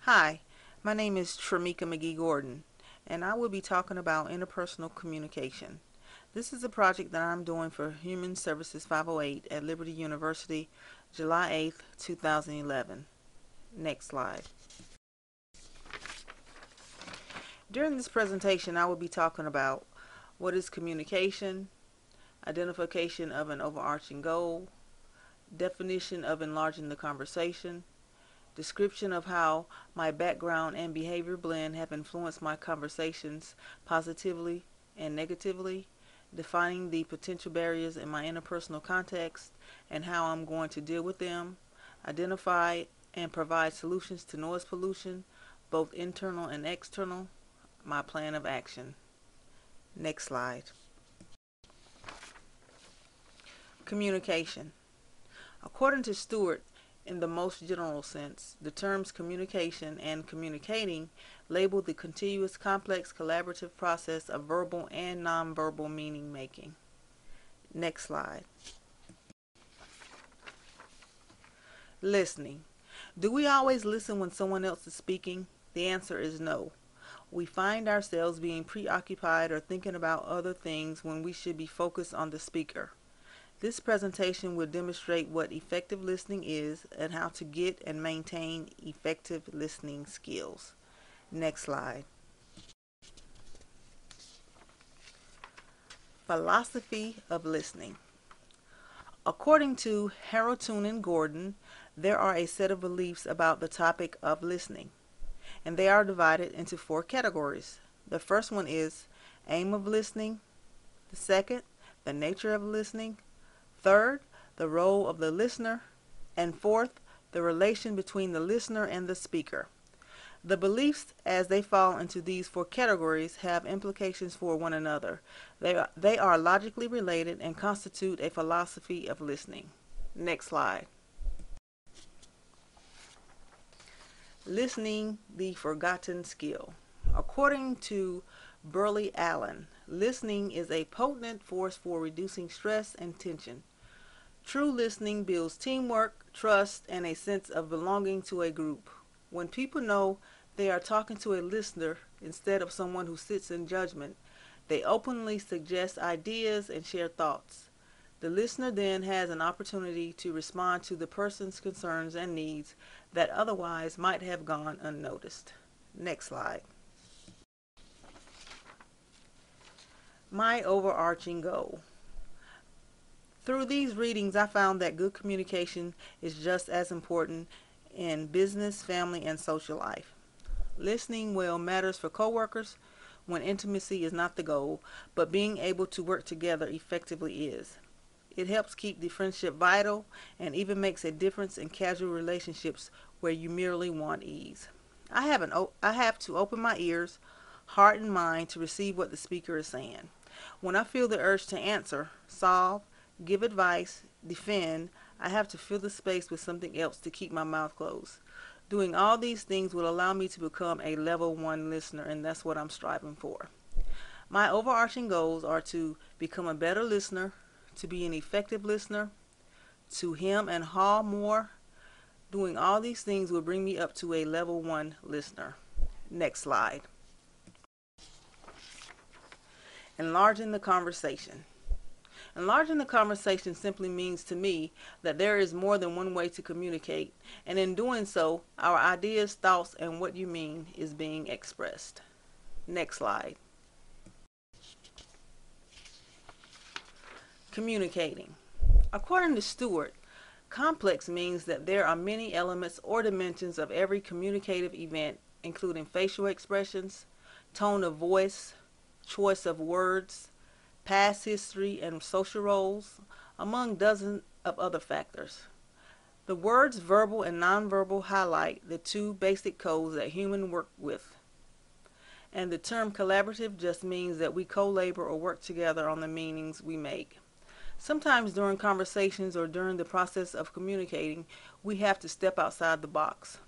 Hi, my name is Trimika McGee-Gordon, and I will be talking about interpersonal communication. This is a project that I'm doing for Human Services 508 at Liberty University, July 8th, 2011. Next slide. During this presentation, I will be talking about what is communication, identification of an overarching goal, definition of enlarging the conversation, description of how my background and behavior blend have influenced my conversations positively and negatively, defining the potential barriers in my interpersonal context and how I'm going to deal with them, identify and provide solutions to noise pollution, both internal and external, my plan of action. Next slide. Communication. According to Stewart, in the most general sense, the terms communication and communicating label the continuous, complex, collaborative process of verbal and nonverbal meaning making. Next slide. Listening. Do we always listen when someone else is speaking? The answer is no. We find ourselves being preoccupied or thinking about other things when we should be focused on the speaker. This presentation will demonstrate what effective listening is and how to get and maintain effective listening skills. Next slide. Philosophy of listening. According to Harrison and Gordon, there are a set of beliefs about the topic of listening, and they are divided into 4 categories. The first one is aim of listening. The second, the nature of listening. Third, the role of the listener. And fourth, the relation between the listener and the speaker. The beliefs as they fall into these 4 categories have implications for one another. They are logically related and constitute a philosophy of listening. Next slide. Listening, the forgotten skill. According to Burley Allen, listening is a potent force for reducing stress and tension. True listening builds teamwork, trust, and a sense of belonging to a group. When people know they are talking to a listener instead of someone who sits in judgment, they openly suggest ideas and share thoughts. The listener then has an opportunity to respond to the person's concerns and needs that otherwise might have gone unnoticed. Next slide. My overarching goal. Through these readings, I found that good communication is just as important in business, family, and social life. Listening well matters for coworkers when intimacy is not the goal, but being able to work together effectively is. It helps keep the friendship vital and even makes a difference in casual relationships where you merely want ease. I have to open my ears, heart, and mind to receive what the speaker is saying. When I feel the urge to answer, solve, give advice, defend, I have to fill the space with something else to keep my mouth closed. Doing all these things will allow me to become a level 1 listener, and that's what I'm striving for. My overarching goals are to become a better listener, to be an effective listener, to hem and haw more. Doing all these things will bring me up to a level 1 listener. Next slide. Enlarging the conversation. Enlarging the conversation simply means to me that there is more than one way to communicate, and in doing so, our ideas, thoughts, and what you mean is being expressed. Next slide. Communicating. According to Stewart, complex means that there are many elements or dimensions of every communicative event, including facial expressions, tone of voice, choice of words, past history, and social roles, among dozens of other factors. The words verbal and nonverbal highlight the 2 basic codes that humans work with. And the term collaborative just means that we co-labor or work together on the meanings we make. Sometimes during conversations or during the process of communicating, we have to step outside the box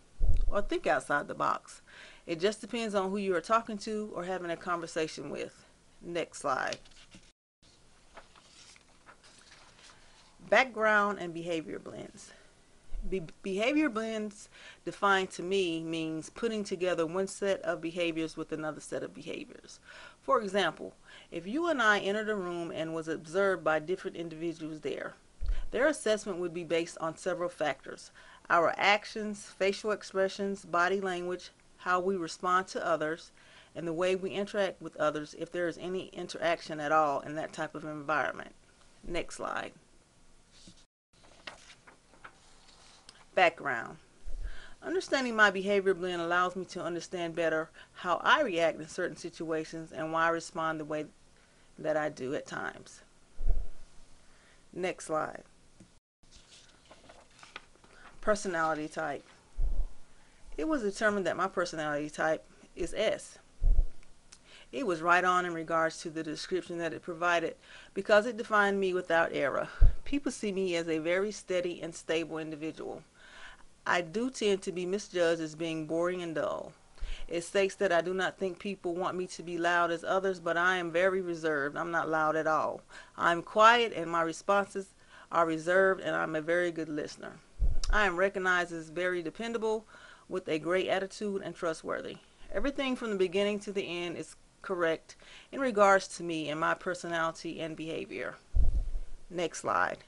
or think outside the box. It just depends on who you are talking to or having a conversation with. Next slide. Background and behavior blends. Behavior blends, defined to me, means putting together one set of behaviors with another set of behaviors. For example, if you and I entered a room and was observed by different individuals there, their assessment would be based on several factors: our actions, facial expressions, body language, how we respond to others, and the way we interact with others, if there is any interaction at all in that type of environment. Next slide. Background. Understanding my behavior blend allows me to understand better how I react in certain situations and why I respond the way that I do at times. Next slide. Personality type. It was determined that my personality type is S. It was right on in regards to the description that it provided because it defined me without error. People see me as a very steady and stable individual. I do tend to be misjudged as being boring and dull. It states that I do not think people want me to be loud as others, but I am very reserved. I'm not loud at all. I'm quiet and my responses are reserved, and I'm a very good listener. I am recognized as very dependable with a great attitude and trustworthy. Everything from the beginning to the end is correct in regards to me and my personality and behavior. Next slide.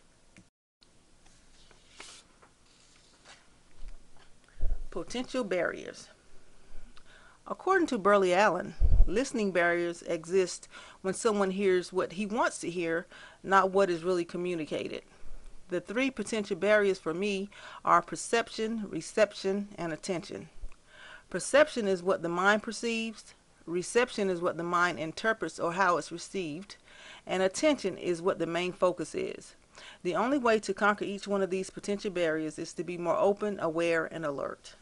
Potential barriers. According to Burley Allen, listening barriers exist when someone hears what he wants to hear, not what is really communicated. The three potential barriers for me are perception, reception, and attention. Perception is what the mind perceives, reception is what the mind interprets or how it's received, and attention is what the main focus is. The only way to conquer each one of these potential barriers is to be more open, aware, and alert.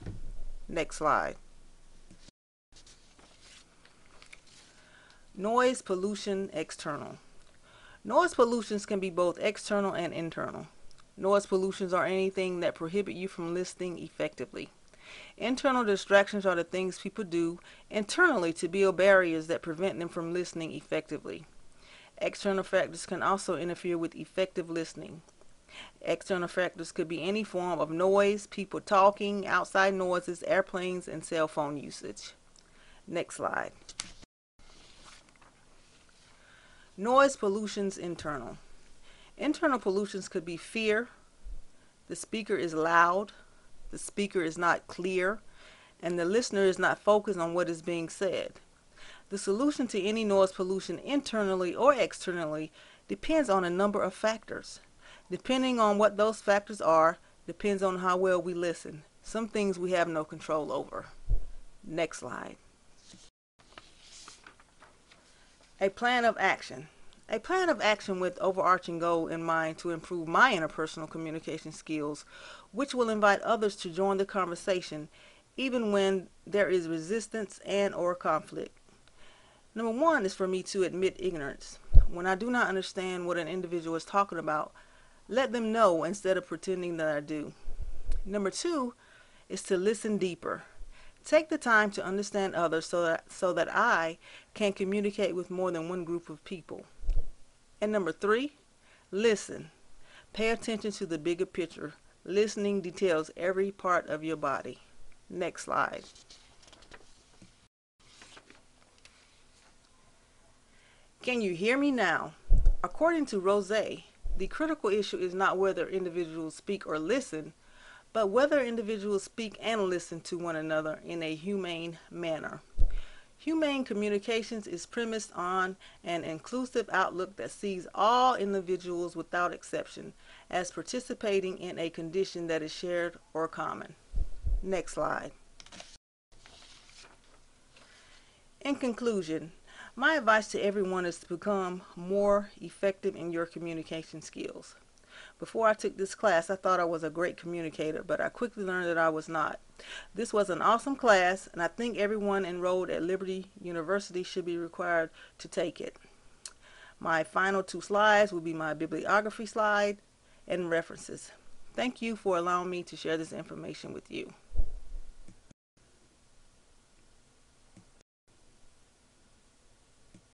Next slide. Noise pollution external. Noise pollutions can be both external and internal. Noise pollutions are anything that prohibit you from listening effectively. Internal distractions are the things people do internally to build barriers that prevent them from listening effectively. External factors can also interfere with effective listening. External factors could be any form of noise, people talking, outside noises, airplanes, and cell phone usage. Next slide. Noise pollutions internal. Internal pollutions could be fear, the speaker is loud, the speaker is not clear, and the listener is not focused on what is being said. The solution to any noise pollution internally or externally depends on a number of factors. Depending on what those factors are, depends on how well we listen. Some things we have no control over. Next slide. A plan of action. A plan of action with overarching goal in mind to improve my interpersonal communication skills, which will invite others to join the conversation even when there is resistance and or conflict. Number one is for me to admit ignorance. When I do not understand what an individual is talking about, let them know instead of pretending that I do. Number two is to listen deeper. Take the time to understand others so that I can communicate with more than one group of people. And number three, listen. Pay attention to the bigger picture. Listening details every part of your body. Next slide. Can you hear me now? According to Rose, the critical issue is not whether individuals speak or listen, but whether individuals speak and listen to one another in a humane manner. Humane communications is premised on an inclusive outlook that sees all individuals without exception as participating in a condition that is shared or common. Next slide. In conclusion, my advice to everyone is to become more effective in your communication skills. Before I took this class, I thought I was a great communicator, but I quickly learned that I was not. This was an awesome class, and I think everyone enrolled at Liberty University should be required to take it. My final two slides will be my bibliography slide and references. Thank you for allowing me to share this information with you.